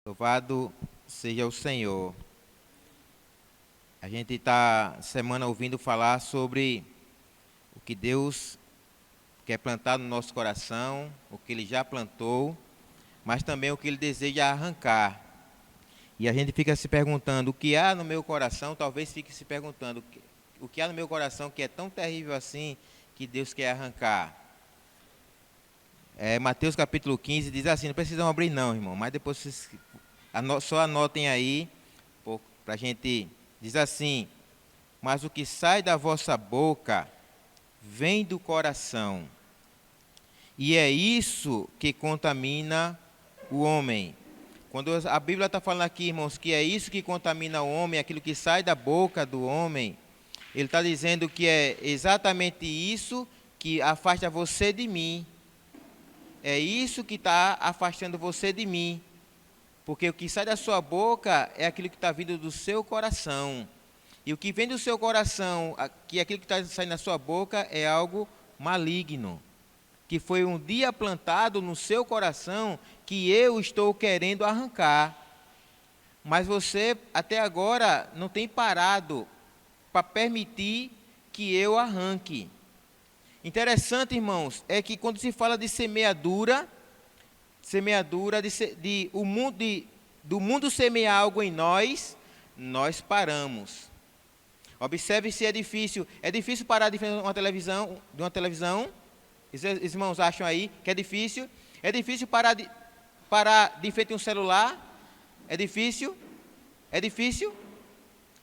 Louvado seja o Senhor. A gente está semana ouvindo falar sobre o que Deus quer plantar no nosso coração, o que Ele já plantou, mas também o que Ele deseja arrancar. E a gente fica se perguntando, o que há no meu coração, talvez fique se perguntando, o que há no meu coração que é tão terrível assim, que Deus quer arrancar. Mateus capítulo 15 diz assim, não precisam abrir não, irmão, mas depois vocês só anotem aí, para a gente, diz assim, mas o que sai da vossa boca vem do coração, e é isso que contamina o homem. Quando a Bíblia está falando aqui, irmãos, que é isso que contamina o homem, aquilo que sai da boca do homem, ele está dizendo que é exatamente isso que afasta você de mim. É isso que está afastando você de mim. Porque o que sai da sua boca é aquilo que está vindo do seu coração. E o que vem do seu coração, que aquilo que está saindo da sua boca é algo maligno. Que foi um dia plantado no seu coração que eu estou querendo arrancar. Mas você até agora não tem parado para permitir que eu arranque. Interessante, irmãos, é que quando se fala de semeadura do mundo semear algo em nós paramos. Observe se é difícil. É difícil parar de frente de uma televisão. Os irmãos acham aí que é difícil? É difícil parar de frente de um celular? É difícil? É difícil?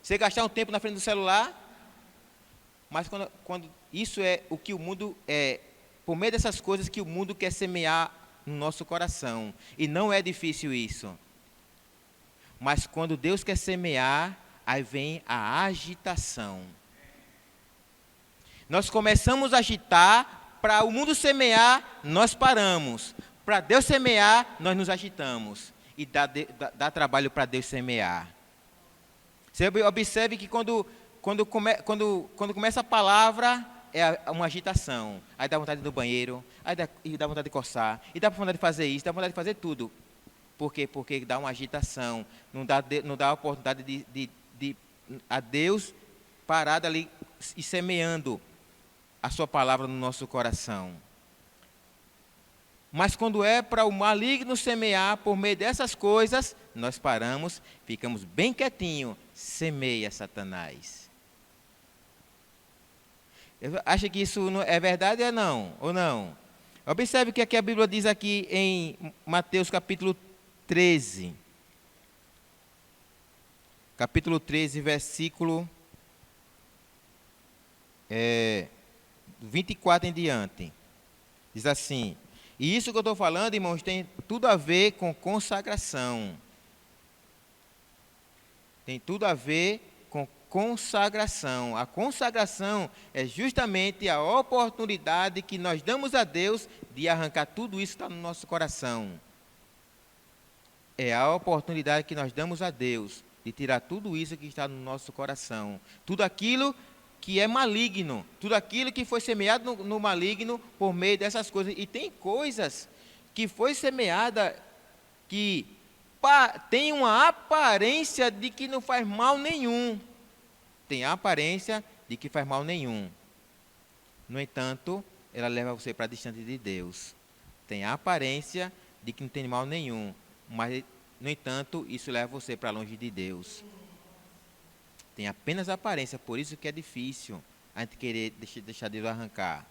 Você gastar um tempo na frente do celular? Mas quando isso é o que o mundo é, por meio dessas coisas que o mundo quer semear no nosso coração. E não é difícil isso. Mas quando Deus quer semear, aí vem a agitação. Nós começamos a agitar, para o mundo semear, nós paramos. Para Deus semear, nós nos agitamos. E dá trabalho para Deus semear. Você observe que quando começa a palavra, é uma agitação. Aí dá vontade de ir no banheiro, e dá vontade de coçar, e dá vontade de fazer isso, dá vontade de fazer tudo. Por quê? Porque dá uma agitação, não dá a oportunidade de a Deus parar ali e semeando a sua palavra no nosso coração. Mas quando é para o maligno semear por meio dessas coisas, nós paramos, ficamos bem quietinho, semeia Satanás. Acha que isso é verdade ou não? Ou não? Observe o que a Bíblia diz aqui em Mateus capítulo 13. Capítulo 13, versículo 24 em diante. Diz assim, e isso que eu estou falando, irmãos, tem tudo a ver com consagração. Tem tudo a ver com consagração. A consagração é justamente a oportunidade que nós damos a Deus de arrancar tudo isso que está no nosso coração. É a oportunidade que nós damos a Deus de tirar tudo isso que está no nosso coração. Tudo aquilo que é maligno, tudo aquilo que foi semeado no maligno por meio dessas coisas. E tem coisas que foi semeada que tem uma aparência de que não faz mal nenhum. Tem a aparência de que faz mal nenhum. No entanto, ela leva você para distante de Deus. Tem a aparência de que não tem mal nenhum. Mas, no entanto, isso leva você para longe de Deus. Tem apenas a aparência, por isso que é difícil a gente querer deixar Deus arrancar.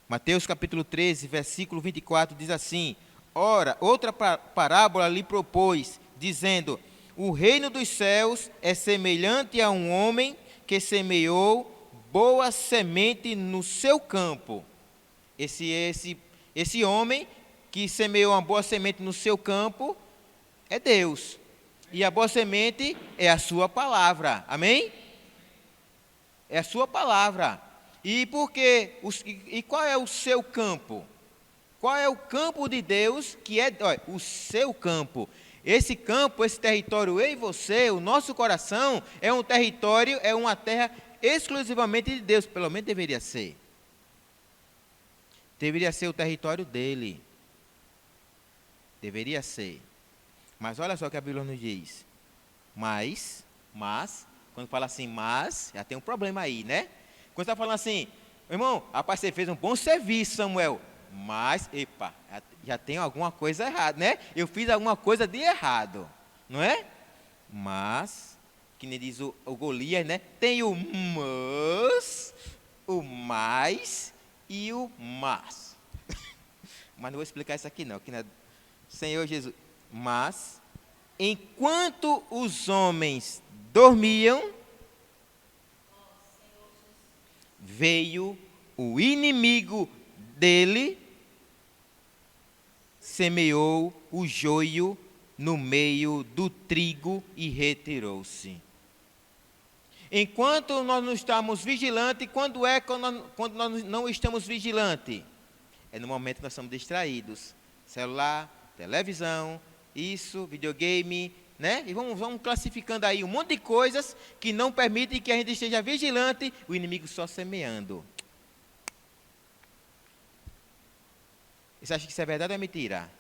Mateus capítulo 13, versículo 24, diz assim, ora, outra parábola lhe propôs, dizendo, o reino dos céus é semelhante a um homem que semeou boa semente no seu campo. Esse homem que semeou uma boa semente no seu campo é Deus. E a boa semente é a sua palavra. Amém? É a sua palavra. E qual é o seu campo? Qual é o campo de Deus que é o seu campo? Esse campo, esse território, eu e você, o nosso coração, é um território, é uma terra exclusivamente de Deus. Pelo menos deveria ser. Deveria ser o território dele. Deveria ser. Mas olha só o que a Bíblia nos diz. Mas, quando fala assim, mas, já tem um problema aí, né? Quando está falando assim, irmão, rapaz, você fez um bom serviço, Samuel. Mas, epa, já tem alguma coisa errada, né? Eu fiz alguma coisa de errado, não é? Mas, que nem diz o Golias, né? Tem o mas, o mais e o mas. Mas não vou explicar isso aqui não, que não é Senhor Jesus. Mas, enquanto os homens dormiam, veio o inimigo dele, semeou o joio no meio do trigo e retirou-se. Enquanto nós não estamos vigilantes, quando nós não estamos vigilantes? É no momento que nós estamos distraídos. Celular, televisão, isso, videogame, né? E vamos classificando aí um monte de coisas que não permitem que a gente esteja vigilante, o inimigo só semeando. Você acha que isso é verdade ou é mentira?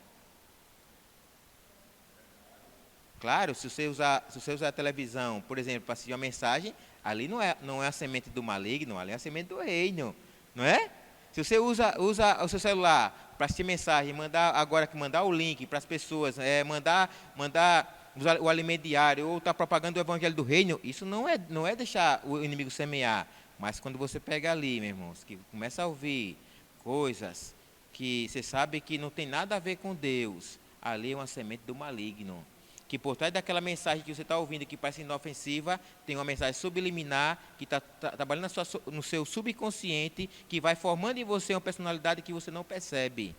Claro, se você usar a televisão, por exemplo, para assistir uma mensagem, ali não é a semente do maligno, ali é a semente do reino, não é? Se você usa o seu celular para assistir mensagem, mandar o link para as pessoas, mandar o alimento diário, ou está propagando o evangelho do reino, isso não é deixar o inimigo semear. Mas quando você pega ali, meus irmãos, que começa a ouvir coisas que você sabe que não tem nada a ver com Deus, ali é uma semente do maligno. Que por trás daquela mensagem que você está ouvindo, que parece inofensiva, tem uma mensagem subliminar, que está trabalhando no seu subconsciente, que vai formando em você uma personalidade que você não percebe.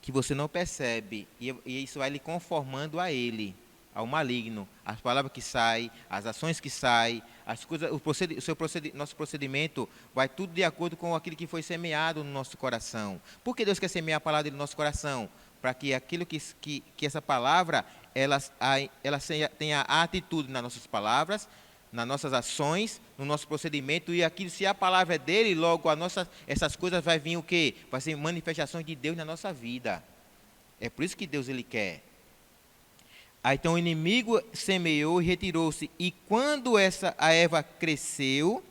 Que você não percebe, e isso vai lhe conformando a ele, ao maligno. As palavras que saem, as ações que saem, as coisas, nosso procedimento vai tudo de acordo com aquilo que foi semeado no nosso coração. Por que Deus quer semear a palavra no nosso coração? Para que aquilo que essa palavra, ela tenha a atitude nas nossas palavras, nas nossas ações, no nosso procedimento, e aquilo, se a palavra é dele, logo essas coisas vai vir o quê? Vai ser manifestações de Deus na nossa vida. É por isso que Deus ele quer. Aí, então o inimigo semeou e retirou-se. E quando a erva cresceu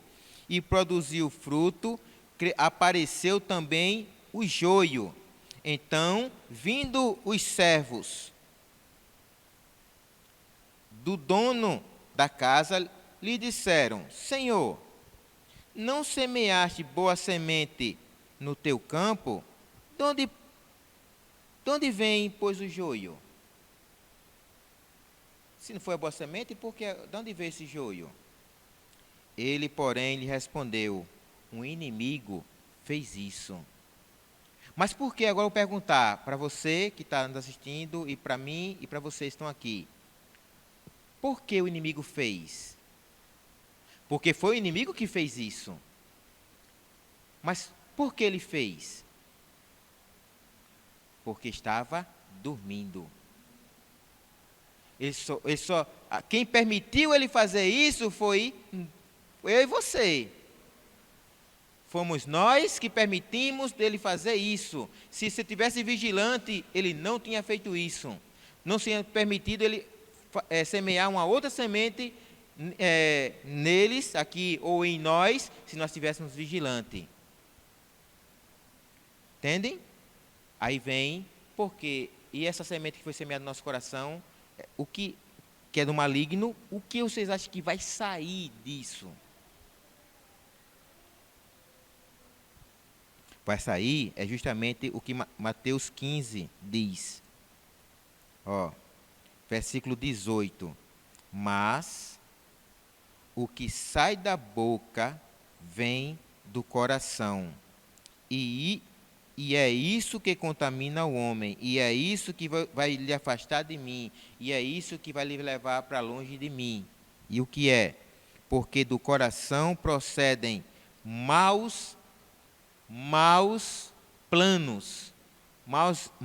e produziu fruto, apareceu também o joio. Então, vindo os servos do dono da casa, lhe disseram: Senhor, não semeaste boa semente no teu campo? De onde vem, pois, o joio? Se não foi a boa semente, de onde veio esse joio? Ele, porém, lhe respondeu: um inimigo fez isso. Mas por que? Agora eu vou perguntar para você que está nos assistindo, e para mim, e para vocês que estão aqui. Por que o inimigo fez? Porque foi o inimigo que fez isso. Mas por que ele fez? Porque estava dormindo. Quem permitiu ele fazer isso foi eu e você. Fomos nós que permitimos dele fazer isso. Se você tivesse vigilante, ele não tinha feito isso. Não tinha permitido ele semear uma outra semente neles, aqui ou em nós, se nós estivéssemos vigilantes. Entendem? Aí vem, porque, e essa semente que foi semeada no nosso coração, o que é do maligno, o que vocês acham que vai sair disso? Vai sair é justamente o que Mateus 15 diz. Versículo 18. Mas o que sai da boca vem do coração. E é isso que contamina o homem, e é isso que vai lhe afastar de mim, e é isso que vai lhe levar para longe de mim. E o que é? Porque do coração procedem maus planos, más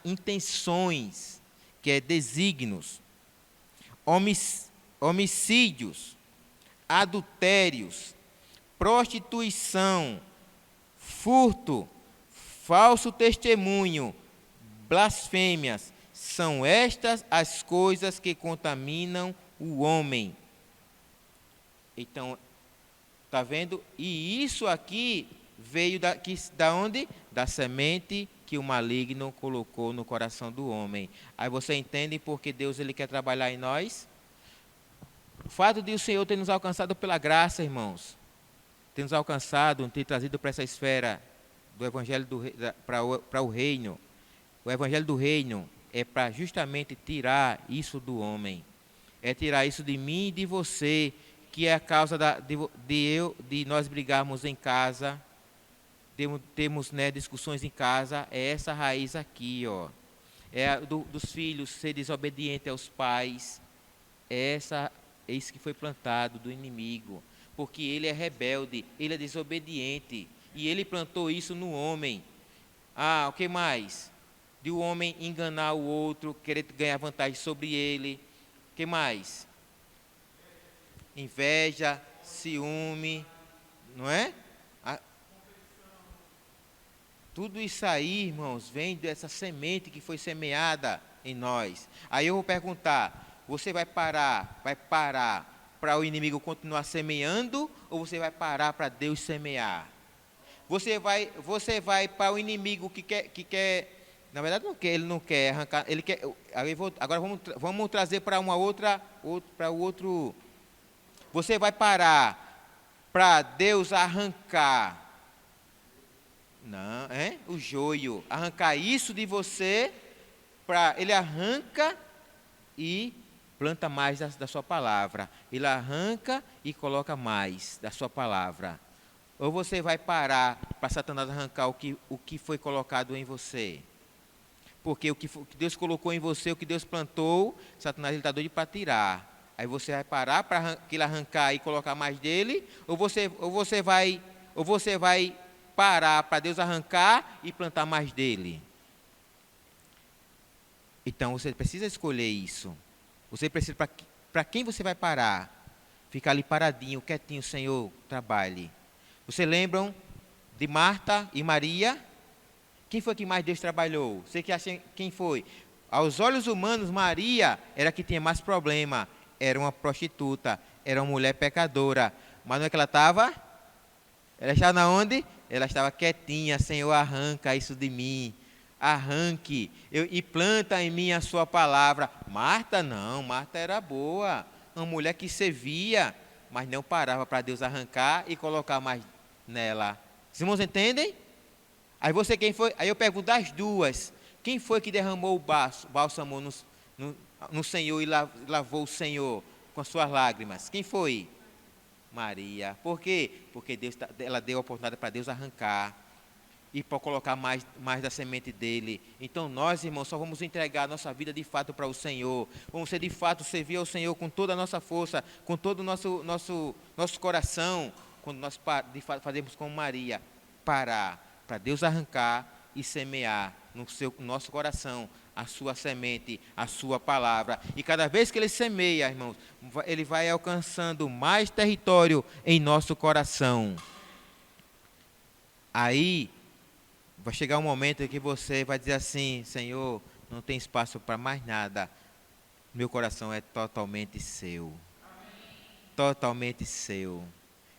intenções, que é desígnios, homicídios, adultérios, prostituição, furto, falso testemunho, blasfêmias. São estas as coisas que contaminam o homem. Então, está vendo? E isso aqui veio da onde? Da semente que o maligno colocou no coração do homem. Aí você entende porque Deus ele quer trabalhar em nós? O fato de o Senhor ter nos alcançado pela graça, irmãos, ter nos alcançado, ter trazido para essa esfera do Evangelho para o reino. O Evangelho do reino é para justamente tirar isso do homem. É tirar isso de mim e de você, que é a causa de nós brigarmos em casa, temos né, discussões em casa, é essa raiz aqui, ó. É dos filhos ser desobediente aos pais, é isso que foi plantado do inimigo, porque ele é rebelde, ele é desobediente, e ele plantou isso no homem. O que mais? De o homem enganar o outro, querer ganhar vantagem sobre ele. O que mais? Inveja, ciúme, não é? Tudo isso aí, irmãos, vem dessa semente que foi semeada em nós. Aí eu vou perguntar, você vai parar para o inimigo continuar semeando, ou você vai parar para Deus semear? Você vai para o inimigo que quer, na verdade não quer, ele não quer arrancar, ele quer. Agora vamos trazer para para o outro. Você vai parar para Deus arrancar, não, o joio, arrancar isso de você, ele arranca e planta mais da sua palavra. Ele arranca e coloca mais da sua palavra. Ou você vai parar para Satanás arrancar o que foi colocado em você? Porque o que Deus colocou em você, o que Deus plantou, Satanás está doido para tirar. Aí você vai parar para ele arrancar e colocar mais dele, ou você vai parar para Deus arrancar e plantar mais dele. Então você precisa escolher isso. Você precisa, para quem você vai parar? Ficar ali paradinho, quietinho, Senhor, trabalhe. Vocês lembram de Marta e Maria? Quem foi que mais Deus trabalhou? Você que acha quem foi? Aos olhos humanos, Maria era a que tinha mais problema. Era uma prostituta, era uma mulher pecadora. Mas não é que ela estava? Ela estava na onde? Ela estava quietinha. Senhor, arranca isso de mim. Arranque e planta em mim a sua palavra. Marta não, Marta era boa. Uma mulher que servia, mas não parava para Deus arrancar e colocar mais nela. Os irmãos entendem? Aí você quem foi? Aí eu pergunto das duas. Quem foi que derramou o bálsamo no Senhor e lavou o Senhor com as suas lágrimas? Quem foi? Maria. Por quê? Porque ela deu a oportunidade para Deus arrancar e para colocar mais da semente dele. Então nós, irmãos, só vamos entregar a nossa vida de fato para o Senhor. Vamos ser de fato servir ao Senhor com toda a nossa força, com todo o nosso coração, quando nós de fato fazemos como Maria, parar para Deus arrancar e semear no nosso coração a sua semente, a sua palavra. E cada vez que ele semeia, irmãos, ele vai alcançando mais território em nosso coração. Aí vai chegar um momento em que você vai dizer assim: Senhor, não tem espaço para mais nada. Meu coração é totalmente seu. Amém. Totalmente seu.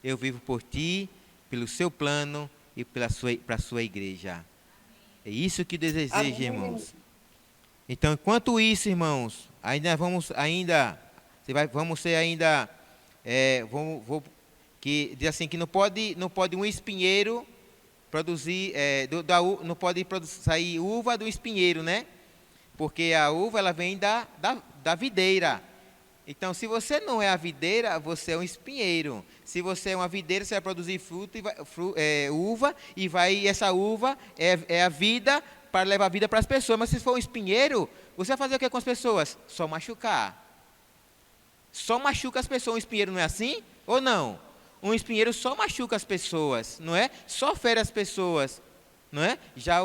Eu vivo por ti, pelo seu plano e para a sua igreja. É isso que Deus deseja, irmãos. Então, enquanto isso, irmãos, que diz assim que não pode um espinheiro produzir, não pode sair uva do espinheiro, né? Porque a uva ela vem da videira. Então, se você não é a videira, você é um espinheiro. Se você é uma videira, você vai produzir uva, e essa uva é a vida para levar a vida para as pessoas. Mas se for um espinheiro, você vai fazer o que com as pessoas? Só machucar. Só machuca as pessoas. Um espinheiro não é assim? Ou não? Um espinheiro só machuca as pessoas, não é? Só fere as pessoas, não é? Já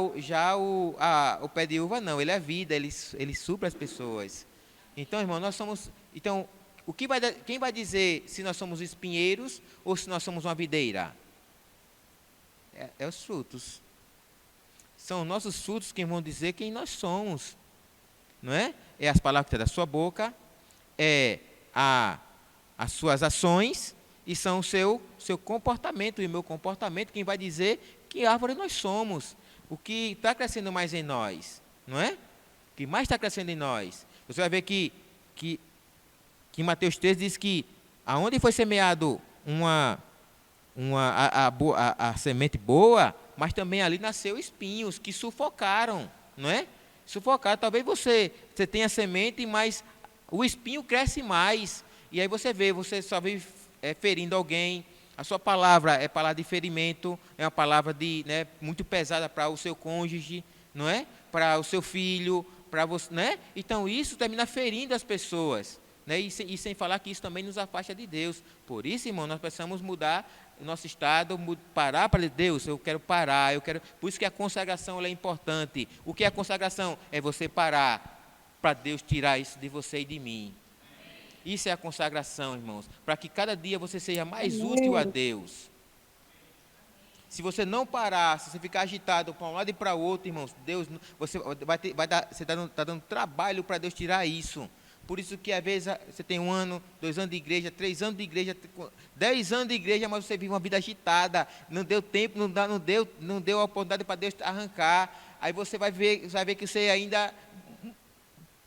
o pé de uva não, ele é vida, ele supra as pessoas. Então, irmão, nós somos... Então, quem vai dizer se nós somos espinheiros ou se nós somos uma videira? É os frutos. São os nossos frutos que vão dizer quem nós somos, não é? É as palavras que saem da sua boca, é as suas ações e são o seu comportamento e o meu comportamento quem vai dizer que árvore nós somos, o que está crescendo mais em nós, não é? O que mais está crescendo em nós. Você vai ver que Mateus 13 diz que aonde foi semeado a semente boa, mas também ali nasceu espinhos que sufocaram, não é? Sufocaram. Talvez você tenha semente, mas o espinho cresce mais. E aí você só vive ferindo alguém. A sua palavra é palavra de ferimento, é uma palavra muito pesada para o seu cônjuge, não é? Para o seu filho, para você, né? Então isso termina ferindo as pessoas, né? E sem falar que isso também nos afasta de Deus. Por isso, irmão, nós precisamos mudar o nosso estado, parar para Deus, eu quero parar, por isso que a consagração ela é importante. O que é a consagração? É você parar para Deus tirar isso de você e de mim. Isso é a consagração, irmãos, para que cada dia você seja mais útil a Deus. Se você não parar, se você ficar agitado para um lado e para o outro, irmãos, Deus, você está dando trabalho para Deus tirar isso. Por isso que às vezes você tem 1 ano, 2 anos de igreja, 3 anos de igreja, 10 anos de igreja, mas você vive uma vida agitada, não deu tempo, não deu a oportunidade para Deus arrancar. Aí você vai ver que você ainda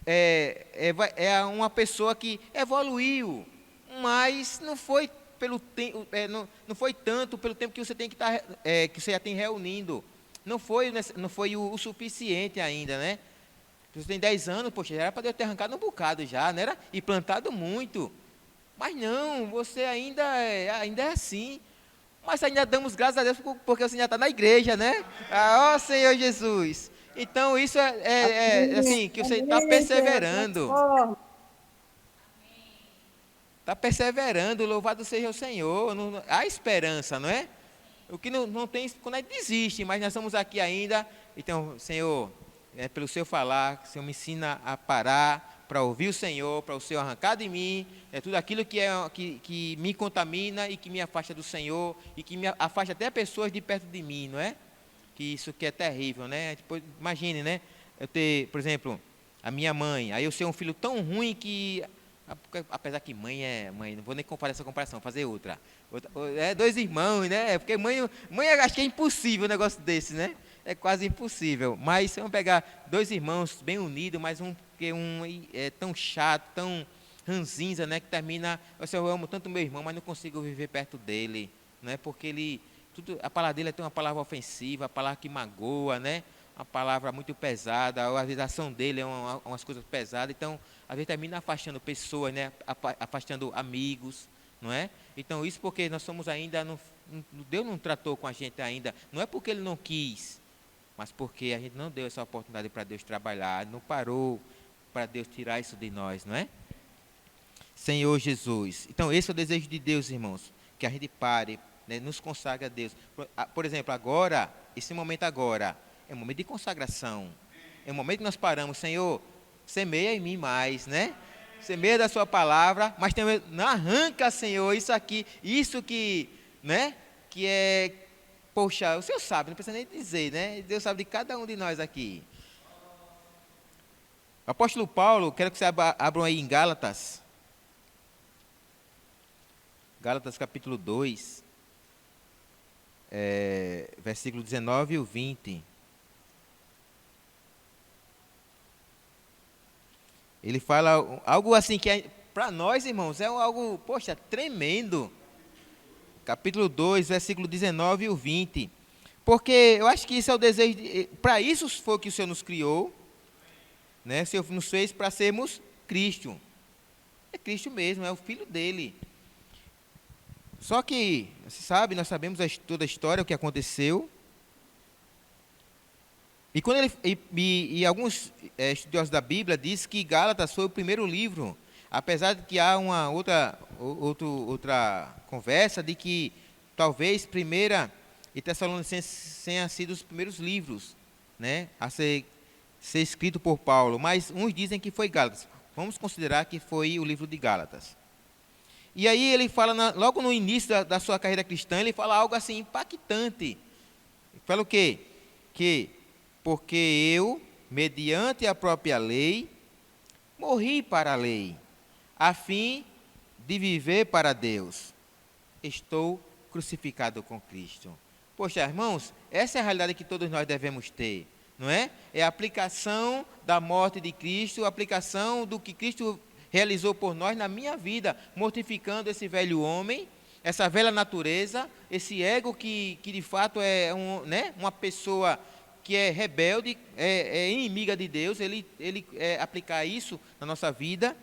é uma pessoa que evoluiu, mas não foi pelo tempo, não foi tanto pelo tempo que você tem que você já tem reunindo. Não foi o suficiente ainda, né? Você tem 10 anos, poxa, já era para Deus ter arrancado um bocado já, não era? E plantado muito. Mas não, você ainda é assim. Mas ainda damos graças a Deus porque você já está na igreja, né? Ó Senhor Jesus. Então isso é assim, que você está perseverando. Está perseverando, louvado seja o Senhor. Há esperança, não é? O que não tem, quando a gente desiste, mas nós estamos aqui ainda. Então, Senhor, pelo Senhor falar, o Senhor me ensina a parar para ouvir o Senhor, para o Senhor arrancar de mim, tudo aquilo que me contamina e que me afasta do Senhor e que me afasta até pessoas de perto de mim, não é? Que isso que é terrível, né? Depois, imagine, né? Eu ter, por exemplo, a minha mãe, aí eu ser um filho tão ruim que, apesar que mãe, não vou nem comparar essa comparação, fazer outra. 2 irmãos, né? Porque mãe acho que é impossível um negócio desse, né? É quase impossível. Mas se vamos pegar 2 irmãos bem unidos, mas um é tão chato, tão ranzinza, né? Que termina, eu amo tanto meu irmão, mas não consigo viver perto dele, né? Porque a palavra dele tem uma palavra ofensiva, a palavra que magoa, né? Uma palavra muito pesada, ou às vezes a ação dele é umas coisas pesadas, então às vezes termina afastando pessoas, né? Afastando amigos, não é? Então isso porque nós somos ainda, Deus não tratou com a gente ainda, não é porque Ele não quis, mas porque a gente não deu essa oportunidade para Deus trabalhar, não parou para Deus tirar isso de nós, não é? Senhor Jesus. Então esse é o desejo de Deus, irmãos, que a gente pare, né, nos consagre a Deus. Por exemplo, agora, esse momento agora, é um momento de consagração. É um momento que nós paramos, Senhor, semeia em mim mais, né? Semeia da sua palavra, mas também não arranca, Senhor, isso que, né? Que é, poxa, o Senhor sabe, não precisa nem dizer, né? Deus sabe de cada um de nós aqui. O apóstolo Paulo, quero que você abram aí em Gálatas. Gálatas capítulo 2. Versículo 19 e o 20. Ele fala algo assim que para nós, irmãos, é algo, poxa, tremendo. Capítulo 2, versículo 19 e o 20. Porque eu acho que isso é o desejo, para isso foi que o Senhor nos criou, né? O Senhor nos fez para sermos Cristo. É Cristo mesmo, é o Filho dele. Só que, você sabe, nós sabemos toda a história, o que aconteceu. E quando e alguns estudiosos da Bíblia dizem que Gálatas foi o primeiro livro, apesar de que há uma outra conversa de que talvez Primeira e Tessalonicenses tenham sido os primeiros livros, né, a ser escrito por Paulo, mas uns dizem que foi Gálatas. Vamos considerar que foi o livro de Gálatas. E aí ele fala, logo no início da sua carreira cristã, ele fala algo assim impactante. Ele fala o quê? Que porque eu, mediante a própria lei, morri para a lei, a fim de viver para Deus. Estou crucificado com Cristo. Poxa, irmãos, essa é a realidade que todos nós devemos ter, não é? É a aplicação da morte de Cristo, a aplicação do que Cristo realizou por nós na minha vida, mortificando esse velho homem, essa velha natureza, esse ego que de fato é uma pessoa que é rebelde, é inimiga de Deus, ele aplicar isso na nossa vida.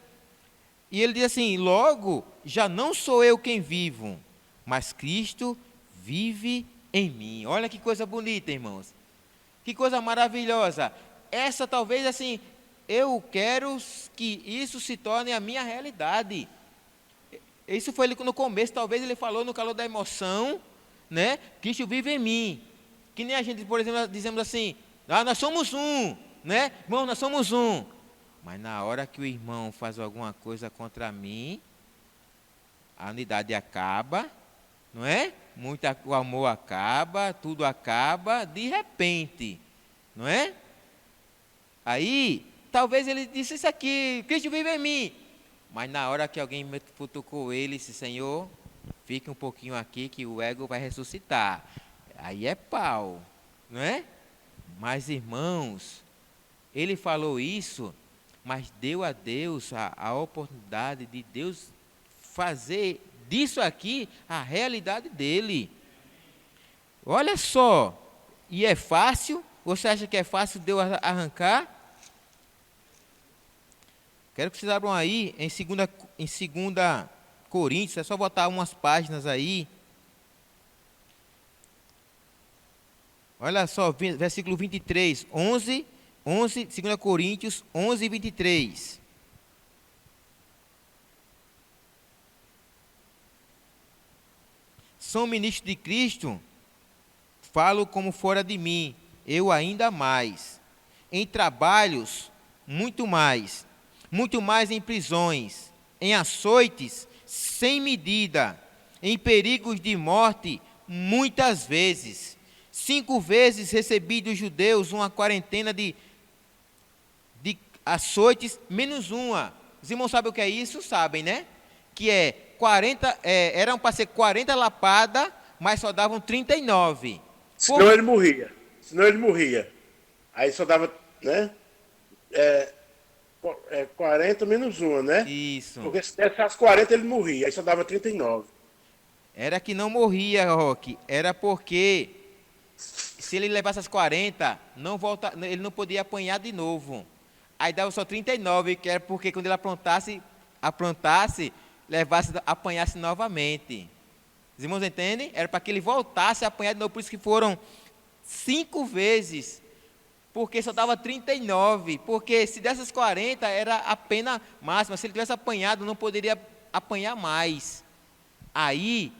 E ele diz assim: logo, já não sou eu quem vivo, mas Cristo vive em mim. Olha que coisa bonita, irmãos. Que coisa maravilhosa. Essa talvez assim, eu quero que isso se torne a minha realidade. Isso foi no começo, talvez ele falou no calor da emoção, né? Cristo vive em mim. Que nem a gente, por exemplo, dizemos assim: nós somos um, né? Irmão, nós somos um. Mas na hora que o irmão faz alguma coisa contra mim, a unidade acaba, não é? O amor acaba, tudo acaba, de repente, não é? Aí, talvez ele disse isso aqui: Cristo vive em mim. Mas na hora que alguém futucou ele, disse: Senhor, fique um pouquinho aqui que o ego vai ressuscitar. Aí é pau, não é? Mas irmãos, ele falou isso, mas deu a Deus a oportunidade de Deus fazer disso aqui a realidade dele. Olha só, e é fácil? Você acha que é fácil Deus arrancar? Quero que vocês abram aí em 2 Coríntios, é só botar umas páginas aí. Olha só, versículo 23, 2 Coríntios 11, 23. Sou ministro de Cristo, falo como fora de mim, eu ainda mais. Em trabalhos, muito mais em prisões, em açoites, sem medida, em perigos de morte, muitas vezes. 5 vezes recebi dos judeus uma quarentena de açoites, menos uma. Os irmãos sabem o que é isso? Sabem, né? Que é 40, eram para ser 40 lapadas, mas só davam 39. Senão ele morria. Aí só dava, né? 40 menos uma, né? Isso. Porque se desse as 40 ele morria, aí só dava 39. Era que não morria, Roque. Era porque se ele levasse as 40, ele não podia apanhar de novo. Aí dava só 39, que era porque quando ele aprontasse, apanhasse novamente. Os irmãos entendem? Era para que ele voltasse a apanhar de novo, por isso que foram 5 vezes, porque só dava 39, porque se dessas 40 era a pena máxima, se ele tivesse apanhado não poderia apanhar mais. Aí,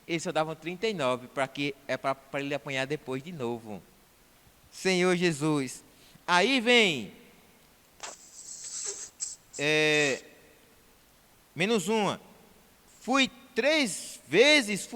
eles só davam 39, para ele apanhar depois de novo. Senhor Jesus. Aí vem menos uma. Fui 3 vezes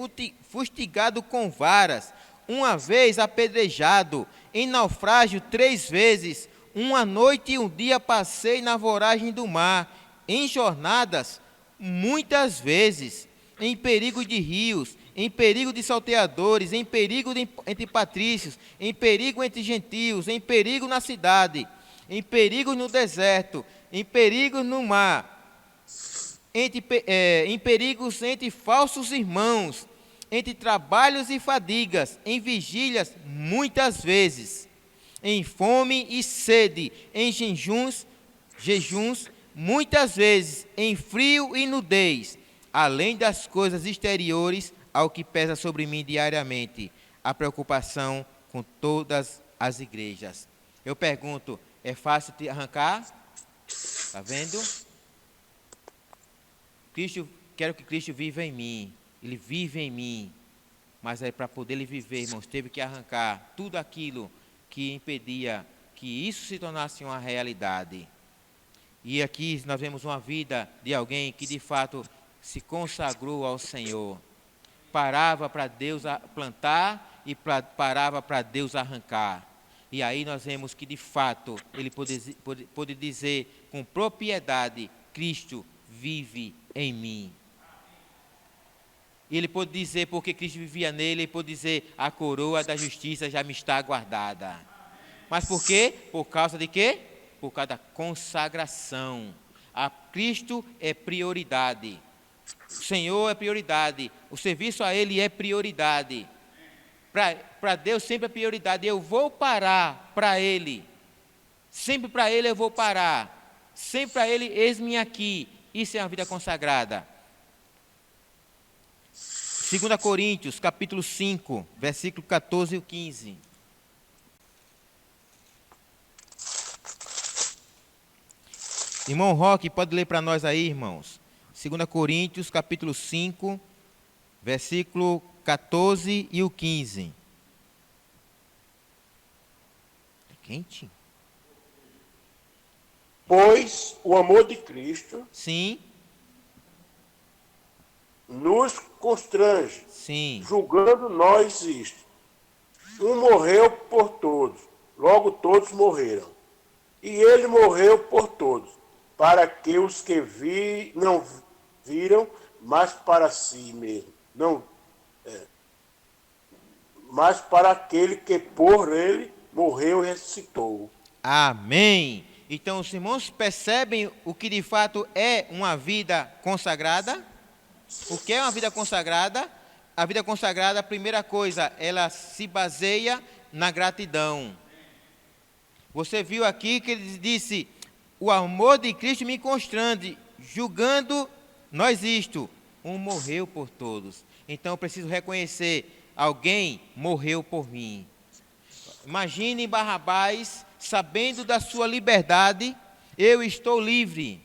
fustigado com varas, uma vez apedrejado, em naufrágio 3 vezes, uma noite e um dia passei na voragem do mar, em jornadas muitas vezes, em perigo de rios, em perigo de salteadores, em perigo entre patrícios, em perigo entre gentios, em perigo na cidade, em perigo no deserto, em perigo no mar, em perigos entre falsos irmãos, entre trabalhos e fadigas, em vigílias muitas vezes, em fome e sede, em jejuns muitas vezes, em frio e nudez, além das coisas exteriores ao que pesa sobre mim diariamente, a preocupação com todas as igrejas. Eu pergunto, é fácil te arrancar? Está vendo? Quero que Cristo viva em mim. Ele vive em mim. Mas aí para poder ele viver, irmãos, teve que arrancar tudo aquilo que impedia que isso se tornasse uma realidade. E aqui nós vemos uma vida de alguém que de fato se consagrou ao Senhor. Parava para Deus plantar e parava para Deus arrancar. E aí nós vemos que, de fato, ele pode dizer com propriedade, Cristo vive em mim. E ele pode dizer, porque Cristo vivia nele, ele pode dizer, a coroa da justiça já me está guardada. Mas por quê? Por causa de quê? Por causa da consagração. A Cristo é prioridade. O Senhor é prioridade. O serviço a Ele é prioridade. Para Deus sempre é prioridade. Eu vou parar para Ele. Sempre para Ele eu vou parar. Sempre para Ele, eis-me aqui. Isso é uma vida consagrada. 2 Coríntios, capítulo 5, versículo 14 e 15. Irmão Roque, pode ler para nós aí, irmãos. 2 Coríntios, capítulo 5, versículo 14 e o 15. É quente? Pois o amor de Cristo Sim, nos constrange, sim. julgando nós isto. Um morreu por todos, logo todos morreram. E ele morreu por todos, para que os que não viram, mas para si mesmo. Mas para aquele que por ele morreu e ressuscitou. Amém. Então os irmãos percebem o que de fato é uma vida consagrada? O que é uma vida consagrada? A vida consagrada, a primeira coisa, ela se baseia na gratidão. Você viu aqui que ele disse, o amor de Cristo me constrange, julgando nós isto. Um morreu por todos. Então eu preciso reconhecer, alguém morreu por mim. Imagine Barrabás, sabendo da sua liberdade, eu estou livre.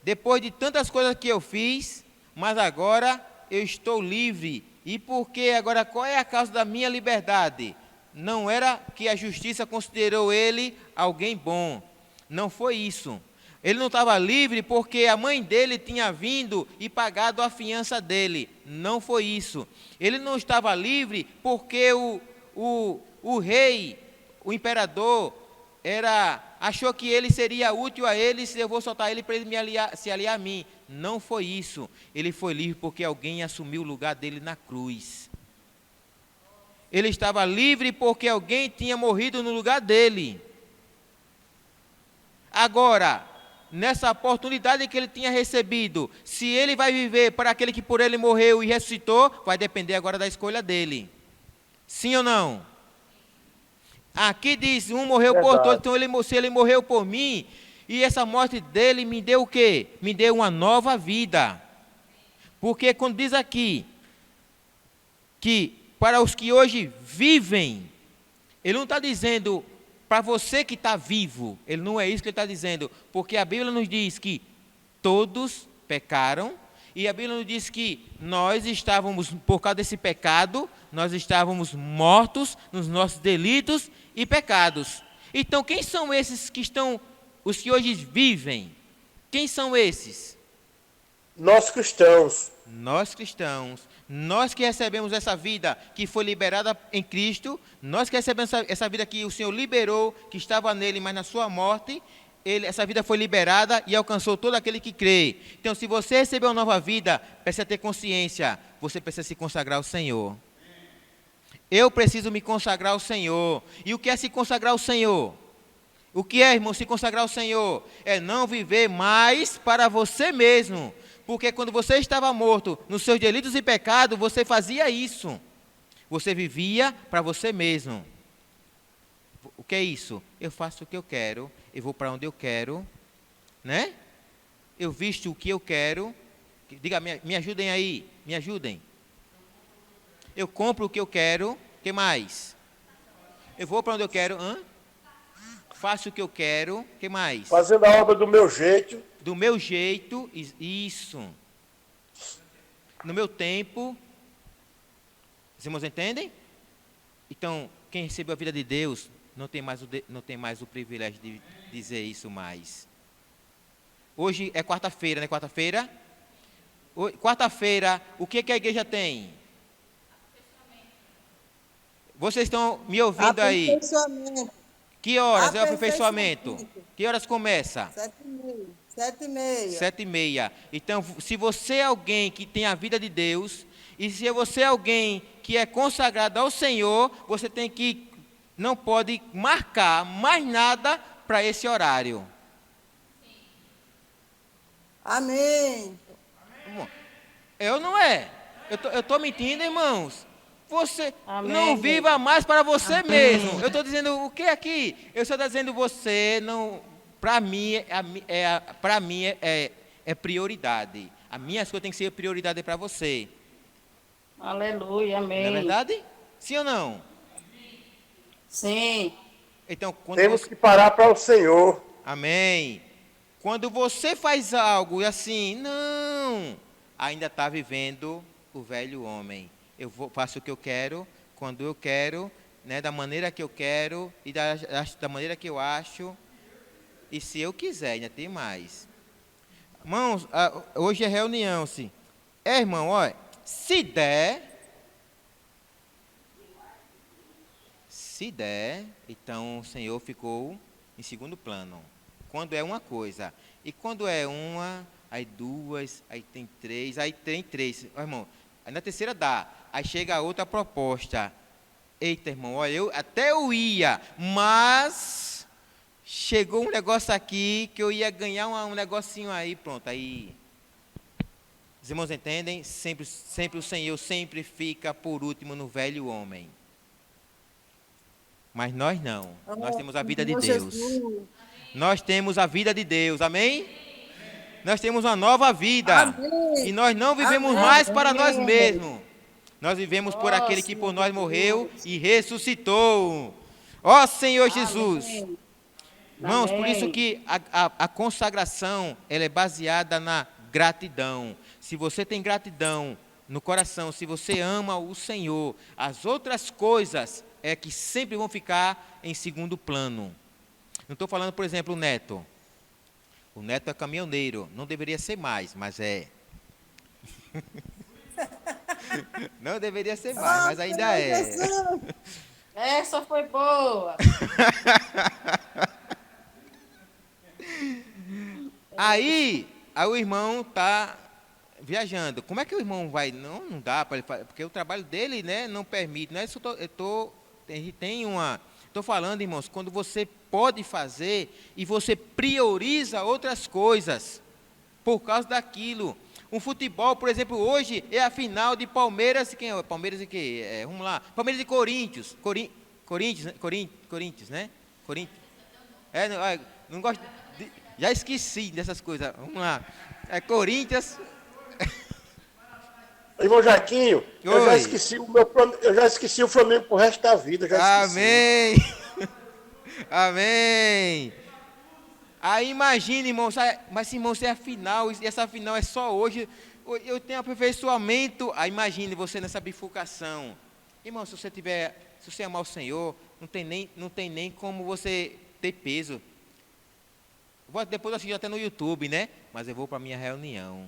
Depois de tantas coisas que eu fiz, mas agora eu estou livre. E por quê? Agora, qual é a causa da minha liberdade? Não era que a justiça considerou ele alguém bom. Não foi isso. Ele não estava livre porque a mãe dele tinha vindo e pagado a fiança dele. Não foi isso. Ele não estava livre porque o rei, o imperador, achou que ele seria útil a ele se eu vou soltar ele para ele se aliar a mim. Não foi isso. Ele foi livre porque alguém assumiu o lugar dele na cruz. Ele estava livre porque alguém tinha morrido no lugar dele. Agora, nessa oportunidade que ele tinha recebido, se ele vai viver para aquele que por ele morreu e ressuscitou, vai depender agora da escolha dele. Sim ou não? Aqui diz, um morreu por todos, então se ele morreu por mim, e essa morte dele me deu o quê? Me deu uma nova vida. Porque quando diz aqui, que para os que hoje vivem, ele não está dizendo para você que está vivo, ele não é isso que ele está dizendo, porque a Bíblia nos diz que todos pecaram, e a Bíblia nos diz que nós estávamos, por causa desse pecado, nós estávamos mortos nos nossos delitos e pecados. Então, quem são esses que estão, os que hoje vivem? Quem são esses? Nós cristãos. Nós cristãos, nós que recebemos essa vida que foi liberada em Cristo, nós que recebemos essa vida que o Senhor liberou, que estava nele, mas na sua morte, essa vida foi liberada e alcançou todo aquele que crê. Então, se você recebeu uma nova vida, precisa ter consciência, você precisa se consagrar ao Senhor. Eu preciso me consagrar ao Senhor. E o que é se consagrar ao Senhor? O que é, irmão, se consagrar ao Senhor? É não viver mais para você mesmo. Porque quando você estava morto nos seus delitos e pecados, você fazia isso. Você vivia para você mesmo. O que é isso? Eu faço o que eu quero, eu vou para onde eu quero, né? Eu visto o que eu quero. Diga, me ajudem aí, me ajudem. Eu compro o que eu quero, o que mais? Eu vou para onde eu quero, faço o que eu quero, o que mais? Fazendo a obra do meu jeito. Do meu jeito, isso. No meu tempo. Os irmãos entendem? Então, quem recebeu a vida de Deus, não tem mais o privilégio de dizer isso mais. Hoje é quarta-feira, né? Quarta-feira? Quarta-feira, o que a igreja tem? Vocês estão me ouvindo aí? Aperfeiçoamento. Que horas é o aperfeiçoamento? Aperfeiçoamento. Que horas começa? 7h30. 7h30. 7h30. Então, se você é alguém que tem a vida de Deus, e se você é alguém que é consagrado ao Senhor, você tem que, não pode marcar mais nada para esse horário. Amém. Eu não é. Eu estou mentindo, irmãos. Você Amém, não viva mais para você Amém. mesmo. Eu estou dizendo o que aqui? Eu estou dizendo você não. Para mim, é prioridade. As minhas coisas têm que ser prioridade para você. Aleluia, amém. Não é verdade? Sim ou não? Sim. Então, quando Temos você... que parar para o Senhor. Amém. Quando você faz algo e assim, não, ainda está vivendo o velho homem. Faço o que eu quero, quando eu quero, né, da maneira que eu quero e da maneira que eu acho. E se eu quiser, ainda tem mais. Irmãos, hoje é reunião, sim. Irmão, olha, se der, então o Senhor ficou em segundo plano. Quando é uma coisa. E quando é uma, aí duas, aí tem três, Ó, irmão, aí na terceira dá. Aí chega a outra proposta. Eita, irmão, olha, eu ia, mas chegou um negócio aqui que eu ia ganhar um negocinho aí, pronto, aí. Os irmãos entendem? Sempre o Senhor sempre fica por último no velho homem. Mas nós não. Nós temos a vida de Deus. Nós temos a vida de Deus, amém? Nós temos uma nova vida. Amém. E nós não vivemos Amém. mais para nós mesmos. Nós vivemos por aquele que por nós morreu e ressuscitou. Ó Senhor Jesus. Amém. Irmãos, por Amém. isso que a consagração, ela é baseada na gratidão. Se você tem gratidão no coração, se você ama o Senhor, as outras coisas é que sempre vão ficar em segundo plano. Não estou falando, por exemplo, o Neto. O Neto é caminhoneiro, não deveria ser mais, mas é. Não deveria ser mais, mas ainda é. Jesus. Essa foi boa. Aí o irmão está viajando. Como é que o irmão vai? Não dá para ele fazer, porque o trabalho dele, né, não permite. Não é isso, estou falando, irmãos, quando você pode fazer e você prioriza outras coisas por causa daquilo. Um futebol, por exemplo, hoje é a final de Palmeiras. Quem é? Palmeiras e quê? Vamos lá. Palmeiras e Corinthians. Corinthians, né? Corinthians. Não gosto. Já esqueci dessas coisas. Vamos lá. Corinthians. Irmão Jaquinho, eu Oi. já esqueci o Flamengo pro resto da vida. Já esqueci. Amém. Amém. Aí imagine, irmão, mas irmão, se é a final, e essa final é só hoje, eu tenho aperfeiçoamento. Aí imagine você nessa bifurcação. Irmão, se você amar o Senhor, não tem nem como você ter peso. Depois eu assisto até no YouTube, né? Mas eu vou para a minha reunião.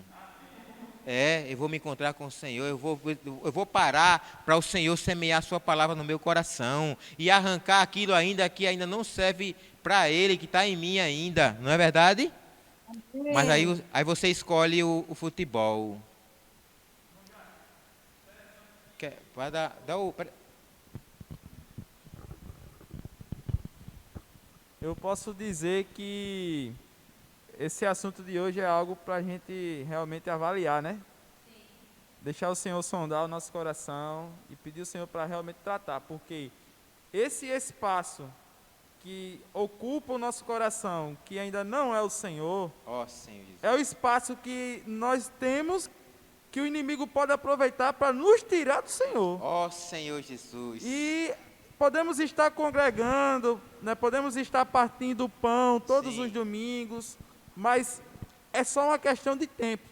Eu vou me encontrar com o Senhor, eu vou parar para o Senhor semear a sua palavra no meu coração e arrancar aquilo ainda que ainda não serve para Ele, que está em mim ainda, não é verdade? Amém. Mas aí você escolhe o futebol. Vai dar o... Eu posso dizer que esse assunto de hoje é algo para a gente realmente avaliar, né? Sim. Deixar o Senhor sondar o nosso coração e pedir ao Senhor para realmente tratar, porque esse espaço que ocupa o nosso coração, que ainda não é o Senhor, Senhor Jesus. é o espaço que nós temos que o inimigo pode aproveitar para nos tirar do Senhor. Senhor Jesus. E podemos estar congregando, né? Podemos estar partindo o pão todos Sim. os domingos, mas é só uma questão de tempo.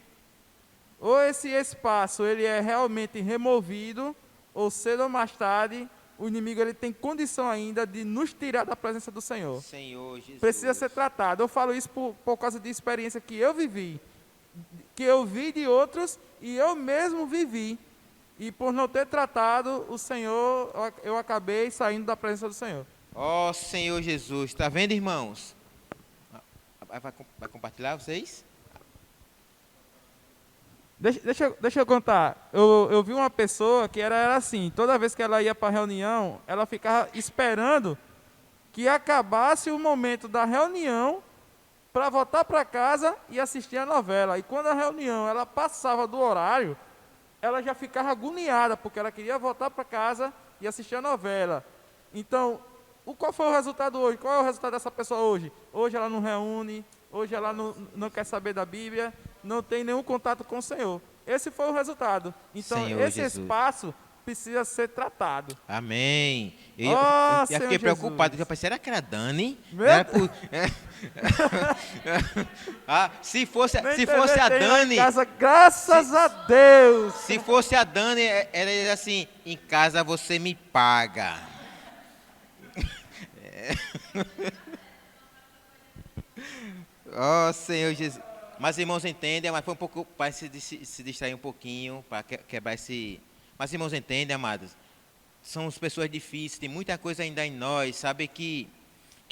Ou esse espaço ele é realmente removido, ou cedo ou mais tarde, o inimigo ele tem condição ainda de nos tirar da presença do Senhor. Senhor Jesus. Precisa ser tratado. Eu falo isso por causa de experiência que eu vivi, que eu vi de outros e eu mesmo vivi. E por não ter tratado o Senhor, eu acabei saindo da presença do Senhor. Ó Senhor Jesus, está vendo, irmãos? Vai compartilhar vocês? Deixa eu contar. Eu vi uma pessoa que era assim, toda vez que ela ia para a reunião, ela ficava esperando que acabasse o momento da reunião para voltar para casa e assistir a novela. E quando a reunião ela passava do horário, ela já ficava agoniada, porque ela queria voltar para casa e assistir a novela. Então, qual foi o resultado hoje? Qual é o resultado dessa pessoa hoje? Hoje ela não reúne, hoje ela não quer saber da Bíblia, não tem nenhum contato com o Senhor. Esse foi o resultado. Então, Senhor esse Jesus. espaço precisa ser tratado. Amém. Eu Ó, fiquei Senhor preocupado, Jesus. eu pensei, será que era Dani? Meu Era se fosse Nem a TV tem lá em Dani, casa, graças a Deus. se fosse a Dani, ela ia dizer assim, em casa você me paga. Ó Senhor Jesus. Mas irmãos entendem, mas foi um pouco para se distrair um pouquinho, para quebrar esse. Mas irmãos entendem, amados. Somos pessoas difíceis, tem muita coisa ainda em nós, sabe que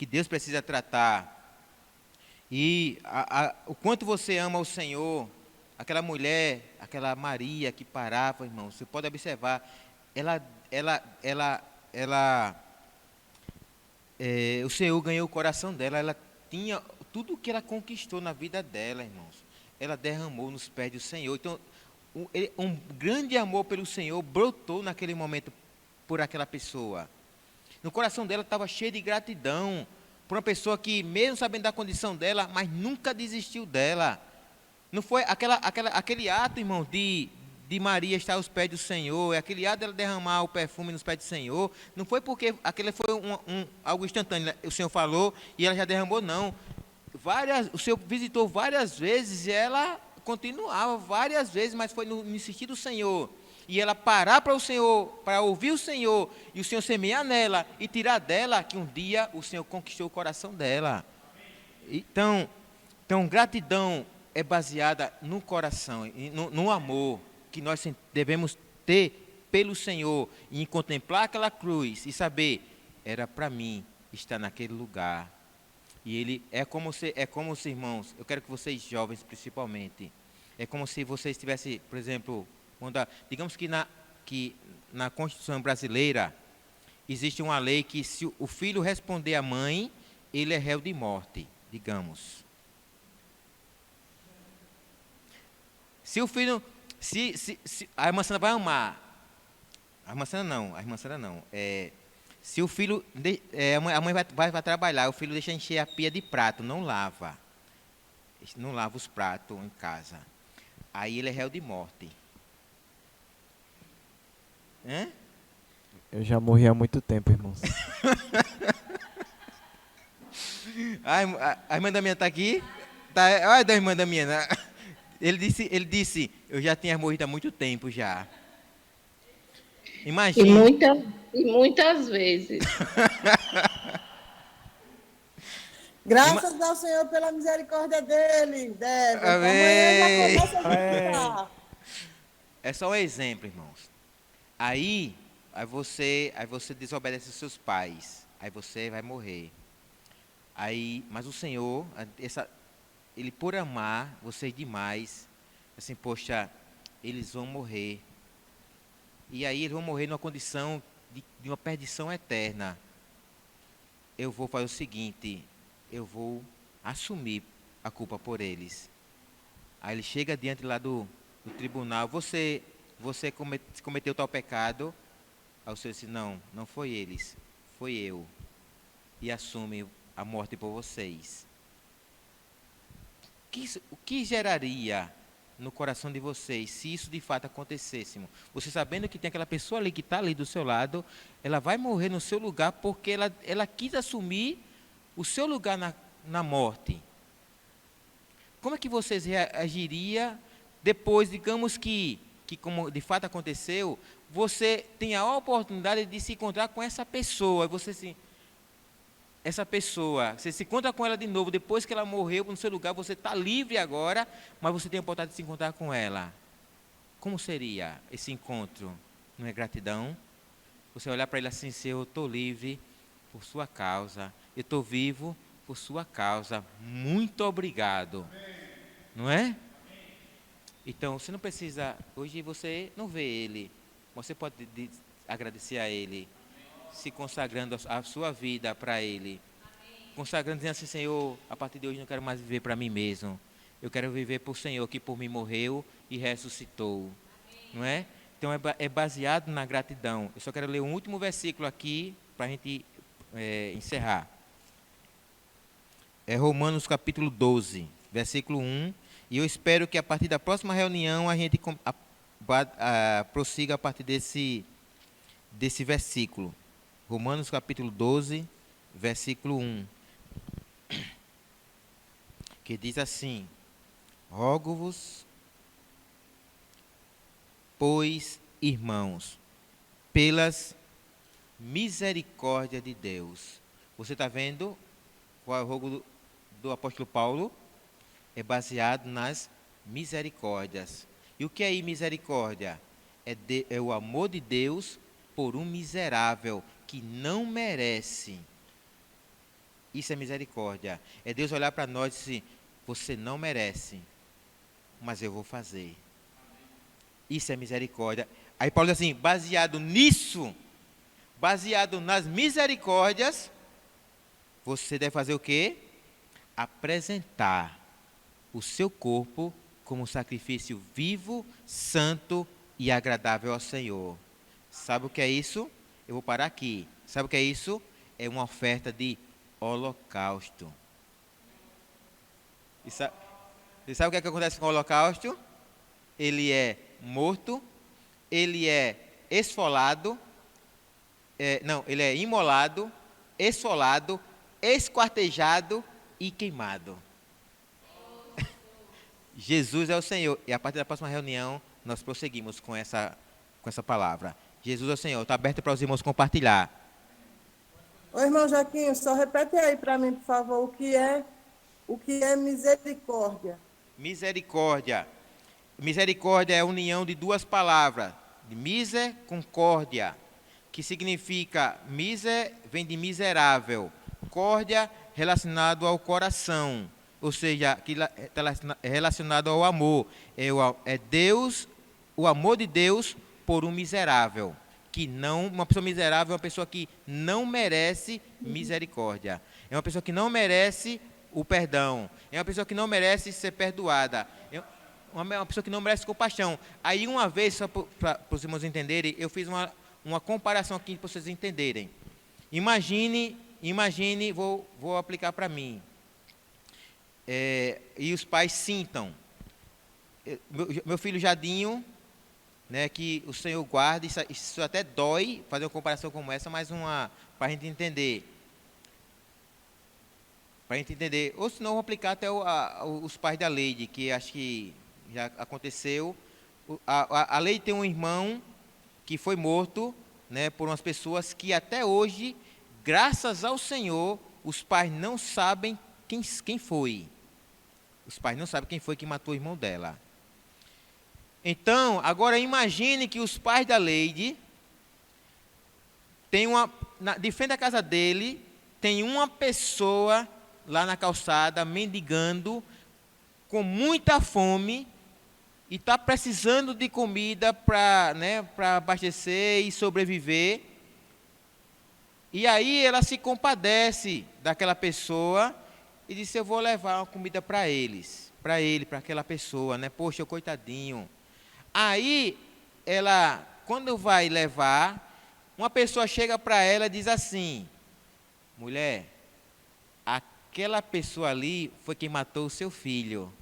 Deus precisa tratar. E o quanto você ama o Senhor, aquela mulher, aquela Maria que parava, irmão, você pode observar, o Senhor ganhou o coração dela, ela tinha tudo o que ela conquistou na vida dela, irmãos. Ela derramou nos pés do Senhor. Então, um grande amor pelo Senhor brotou naquele momento por aquela pessoa. No coração dela estava cheio de gratidão por uma pessoa que, mesmo sabendo da condição dela, mas nunca desistiu dela. Não foi aquele ato, irmão, de Maria estar aos pés do Senhor, aquele ato dela derramar o perfume nos pés do Senhor, não foi porque aquele foi algo instantâneo, o Senhor falou e ela já derramou, não. O Senhor visitou várias vezes e ela continuava várias vezes, mas foi no insistir do Senhor. E ela parar para o Senhor, para ouvir o Senhor, e o Senhor semear nela e tirar dela, que um dia o Senhor conquistou o coração dela. Então gratidão é baseada no coração, no amor que nós devemos ter pelo Senhor, e em contemplar aquela cruz e saber, era para mim estar naquele lugar. E ele é como se, irmãos, eu quero que vocês jovens principalmente, é como se vocês tivessem, por exemplo, digamos que na Constituição brasileira existe uma lei que se o filho responder à mãe, ele é réu de morte, digamos. Se o filho, a irmã Sandra vai amar, a irmã Sandra não, se o filho, a mãe vai trabalhar, o filho deixa encher a pia de prato, não lava os pratos em casa, aí ele é réu de morte. Eu já morri há muito tempo, irmãos. A irmã da minha está aqui? Olha da irmã da minha. Né? Ele disse, eu já tinha morrido há muito tempo já. Imagina. E muitas vezes. Graças ao Senhor pela misericórdia dele, Débora. Amém. Amanhã já começa a visitar. É só um exemplo, irmãos. Aí você desobedece aos seus pais. Aí você vai morrer. Mas o Senhor, Ele por amar vocês demais, assim, poxa, eles vão morrer. E aí eles vão morrer numa condição de uma perdição eterna. Eu vou fazer o seguinte, eu vou assumir a culpa por eles. Aí ele chega diante lá do tribunal, você cometeu tal pecado. Aí o Senhor disse, não foi eles, foi eu. E assume a morte por vocês. O que geraria no coração de vocês se isso de fato acontecesse? Você sabendo que tem aquela pessoa ali que está ali do seu lado, ela vai morrer no seu lugar porque ela quis assumir o seu lugar na morte. Como é que vocês reagiriam depois, digamos que como de fato aconteceu, você tem a oportunidade de se encontrar com essa pessoa, você se encontra com ela de novo, depois que ela morreu no seu lugar, você está livre agora, mas você tem a oportunidade de se encontrar com ela. como seria esse encontro? Não é gratidão? Você olhar para ele assim, Senhor, eu estou livre por sua causa, eu estou vivo por sua causa, muito obrigado. Não é? Então, você não precisa, hoje você não vê ele, você pode agradecer a ele, se consagrando a sua vida para ele, consagrando, dizendo assim, Senhor, a partir de hoje não quero mais viver para mim mesmo, eu quero viver por Senhor, que por mim morreu e ressuscitou, não é? Então, é baseado na gratidão. Eu só quero ler um último versículo aqui, para a gente encerrar. É Romanos capítulo 12, versículo 1, e eu espero que a partir da próxima reunião a gente prossiga a partir desse versículo. Romanos capítulo 12, versículo 1, que diz assim: Rogo-vos, pois, irmãos, pelas misericórdias de Deus. Você está vendo qual é o rogo do apóstolo Paulo? É baseado nas misericórdias. E o que é misericórdia? É o amor de Deus por um miserável que não merece. Isso é misericórdia. É Deus olhar para nós e dizer, você não merece, mas eu vou fazer. Isso é misericórdia. Aí Paulo diz assim, baseado nisso, baseado nas misericórdias, você deve fazer o quê? Apresentar o seu corpo como sacrifício vivo, santo e agradável ao Senhor. Sabe o que é isso? Eu vou parar aqui. Sabe o que é isso? É uma oferta de holocausto. E sabe o que é que acontece com o holocausto? Ele é morto, ele é esfolado, ele é imolado, esfolado, esquartejado e queimado. Jesus é o Senhor. E a partir da próxima reunião, nós prosseguimos com essa palavra. Jesus é o Senhor. Está aberto para os irmãos compartilhar. Ô, irmão Joaquim, só repete aí para mim, por favor, o que é misericórdia. Misericórdia. Misericórdia é a união de duas palavras. De miser com córdia, que significa, miser vem de miserável, córdia relacionado ao coração, ou seja, que está relacionado ao amor. É Deus, o amor de Deus por um miserável, que não, uma pessoa miserável é uma pessoa que não merece misericórdia, é uma pessoa que não merece o perdão, é uma pessoa que não merece ser perdoada, é uma pessoa que não merece compaixão. Aí uma vez, só para os irmãos entenderem, eu fiz uma comparação aqui para vocês entenderem. Imagine, vou aplicar para mim. E os pais sintam. Meu filho Jadinho, né, que o Senhor guarde, isso até dói fazer uma comparação como essa, mas para a gente entender. Para a gente entender. Ou senão, vou aplicar até os pais da Leide, que acho que já aconteceu. A Leide tem um irmão que foi morto, né, por umas pessoas que até hoje, graças ao Senhor, os pais não sabem quem foi. Os pais não sabem quem foi que matou o irmão dela. Então, agora imagine que os pais da Leide tem de frente da casa dele, tem uma pessoa lá na calçada mendigando, com muita fome, e está precisando de comida para abastecer e sobreviver. E aí ela se compadece daquela pessoa e disse, eu vou levar uma comida para para aquela pessoa, né? Poxa, coitadinho. Aí ela, quando vai levar, uma pessoa chega para ela e diz assim, mulher, aquela pessoa ali foi quem matou o seu filho.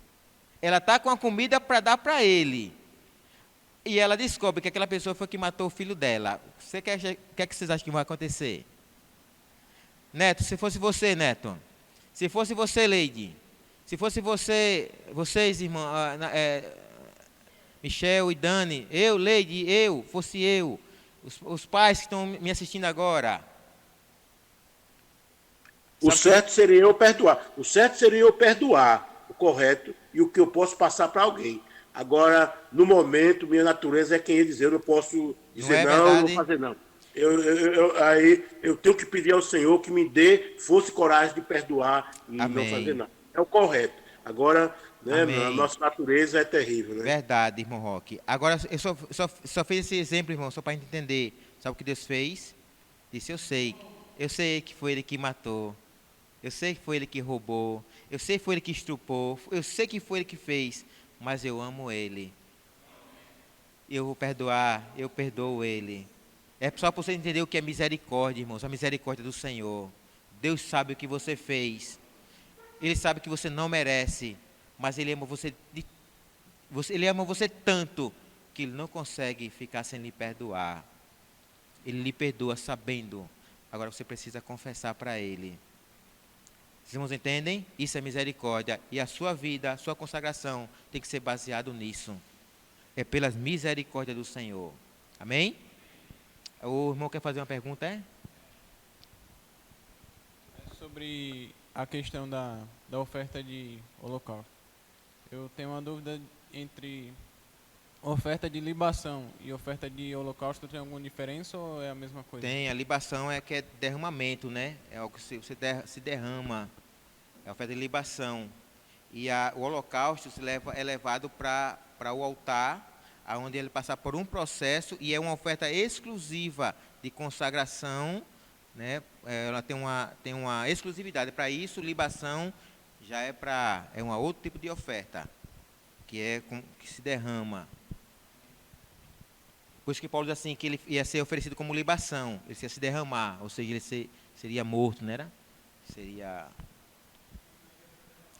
Ela está com a comida para dar para ele. E ela descobre que aquela pessoa foi que matou o filho dela. O que é que vocês acham que vai acontecer? Neto, se fosse você, Neto. Se fosse você, Leide. Se fosse vocês, irmão, Michel e Dani. Eu, Leide, fosse eu. Os pais que estão me assistindo agora. O certo seria eu perdoar. O certo seria eu perdoar, o correto, e o que eu posso passar para alguém. Agora, no momento, minha natureza é quem ia dizer, eu não posso dizer não, não verdade? vou fazer não. Aí eu tenho que pedir ao Senhor que me dê força e coragem de perdoar e não Amém. fazer nada. É o correto. Agora, né, a Amém. nossa natureza é terrível, né? Verdade, irmão Roque. Agora, eu só fiz esse exemplo, irmão, só para a gente entender. Sabe o que Deus fez? Disse, eu sei. Eu sei que foi ele que matou. Eu sei que foi ele que roubou. Eu sei que foi ele que estrupou. Eu sei que foi ele que fez. Mas eu amo ele. Eu vou perdoar. Eu perdoo ele. É só para você entender o que é misericórdia, irmãos. A misericórdia do Senhor. Deus sabe o que você fez. Ele sabe que você não merece. Mas ele ama você, ele ama você tanto que ele não consegue ficar sem lhe perdoar. Ele lhe perdoa sabendo. Agora você precisa confessar para ele. Vocês irmãos entendem? Isso é misericórdia. E a sua vida, a sua consagração tem que ser baseado nisso. É pelas misericórdias do Senhor. Amém? O irmão quer fazer uma pergunta, é? É sobre a questão da oferta de holocausto. Eu tenho uma dúvida entre oferta de libação e oferta de holocausto. Tem alguma diferença ou é a mesma coisa? Tem, a libação é que é derramamento, né? É algo que se derrama. É a oferta de libação. E o holocausto é levado para o altar, onde ele passa por um processo e é uma oferta exclusiva de consagração, né? Ela tem uma exclusividade para isso. Libação já é um outro tipo de oferta, que se derrama. Por isso que Paulo diz assim, que ele ia ser oferecido como libação, ele ia se derramar, ou seja, ele seria morto, não era?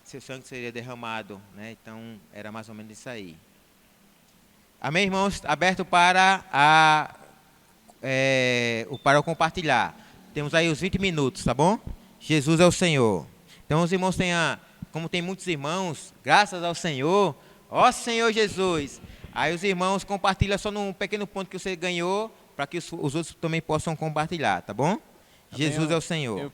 Seu sangue seria derramado, né? Então, era mais ou menos isso aí. Amém, irmãos? Aberto para o compartilhar. Temos aí os 20 minutos, tá bom? Jesus é o Senhor. Então, os irmãos como tem muitos irmãos, graças ao Senhor, ó Senhor Jesus. Aí os irmãos compartilham só num pequeno ponto que você ganhou, para que os outros também possam compartilhar, tá bom? Jesus é o Senhor.